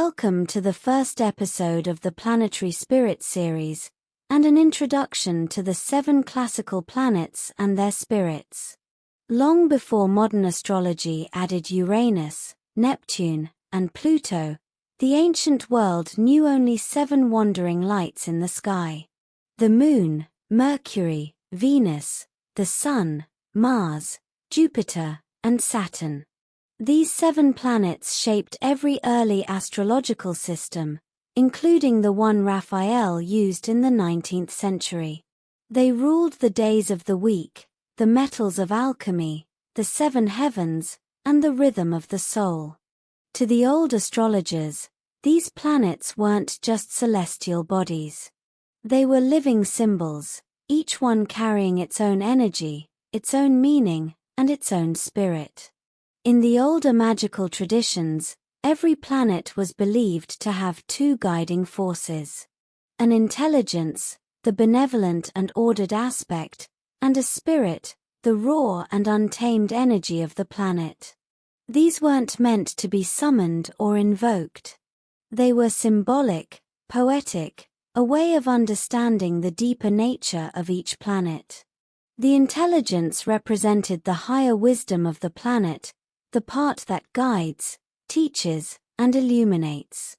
Welcome to the first episode of the Planetary Spirit series, and an introduction to the 7 classical planets and their spirits. Long before modern astrology added Uranus, Neptune, and Pluto, the ancient world knew only 7 wandering lights in the sky: the Moon, Mercury, Venus, the Sun, Mars, Jupiter, and Saturn. These 7 planets shaped every early astrological system, including the one Raphael used in the 19th century. They ruled the days of the week, the metals of alchemy, the 7 heavens, and the rhythm of the soul. To the old astrologers, these planets weren't just celestial bodies. They were living symbols, each one carrying its own energy, its own meaning, and its own spirit. In the older magical traditions, every planet was believed to have 2 guiding forces: an intelligence, the benevolent and ordered aspect, and a spirit, the raw and untamed energy of the planet. These weren't meant to be summoned or invoked. They were symbolic, poetic, a way of understanding the deeper nature of each planet. The intelligence represented the higher wisdom of the planet, the part that guides, teaches, and illuminates.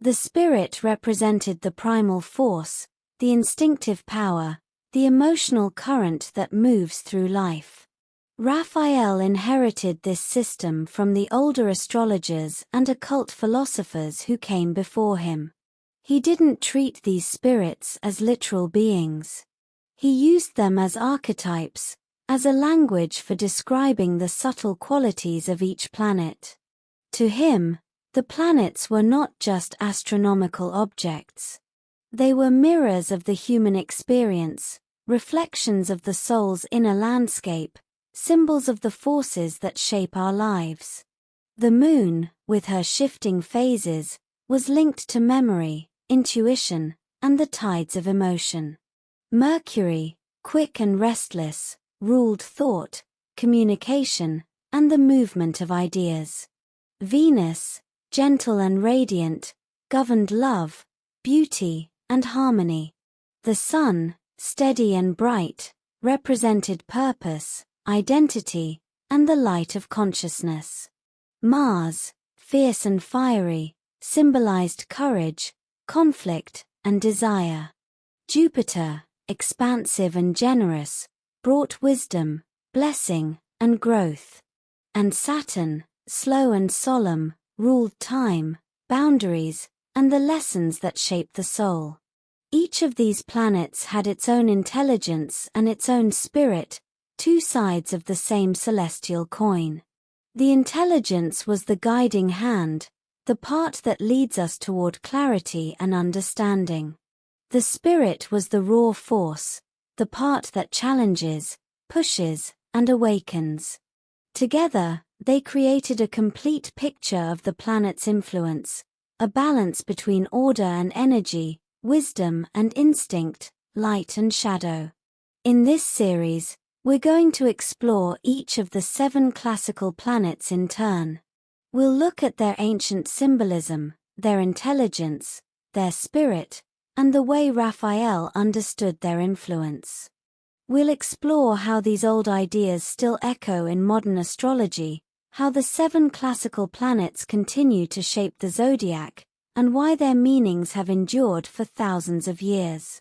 The spirit represented the primal force, the instinctive power, the emotional current that moves through life. Raphael inherited this system from the older astrologers and occult philosophers who came before him. He didn't treat these spirits as literal beings. He used them as archetypes, as a language for describing the subtle qualities of each planet. To him, the planets were not just astronomical objects. They were mirrors of the human experience, reflections of the soul's inner landscape, symbols of the forces that shape our lives. The Moon, with her shifting phases, was linked to memory, intuition, and the tides of emotion. Mercury, quick and restless, ruled thought, communication, and the movement of ideas. Venus, gentle and radiant, governed love, beauty, and harmony. The Sun, steady and bright, represented purpose, identity, and the light of consciousness. Mars, fierce and fiery, symbolized courage, conflict, and desire. Jupiter, expansive and generous, brought wisdom, blessing, and growth. And Saturn, slow and solemn, ruled time, boundaries, and the lessons that shape the soul. Each of these planets had its own intelligence and its own spirit, 2 sides of the same celestial coin. The intelligence was the guiding hand, the part that leads us toward clarity and understanding. The spirit was the raw force, the part that challenges, pushes, and awakens. Together, they created a complete picture of the planet's influence, a balance between order and energy, wisdom and instinct, light and shadow. In this series, we're going to explore each of the 7 classical planets in turn. We'll look at their ancient symbolism, their intelligence, their spirit, and the way Raphael understood their influence. We'll explore how these old ideas still echo in modern astrology, how the 7 classical planets continue to shape the zodiac, and why their meanings have endured for thousands of years.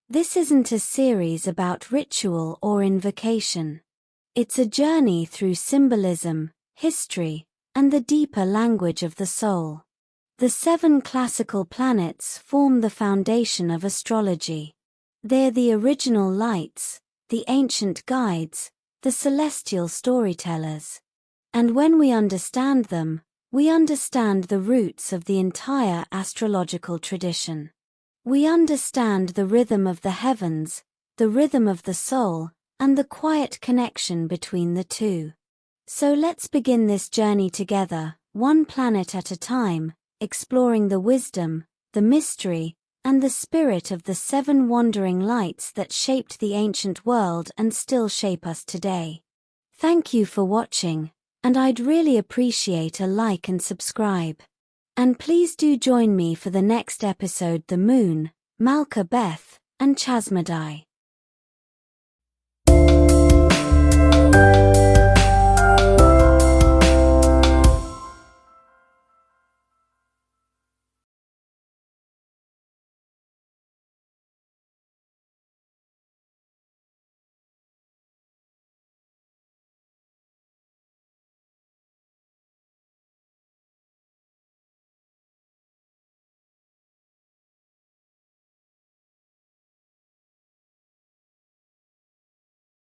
This isn't a series about ritual or invocation. It's a journey through symbolism, history, and the deeper language of the soul. The 7 classical planets form the foundation of astrology. They're the original lights, the ancient guides, the celestial storytellers. And when we understand them, we understand the roots of the entire astrological tradition. We understand the rhythm of the heavens, the rhythm of the soul, and the quiet connection between the 2. So let's begin this journey together, 1 planet at a time, exploring the wisdom, the mystery, and the spirit of the 7 wandering lights that shaped the ancient world and still shape us today. Thank you for watching, and I'd really appreciate a like and subscribe. And please do join me for the next episode: the Moon, Malka Beth, and Chasmadai.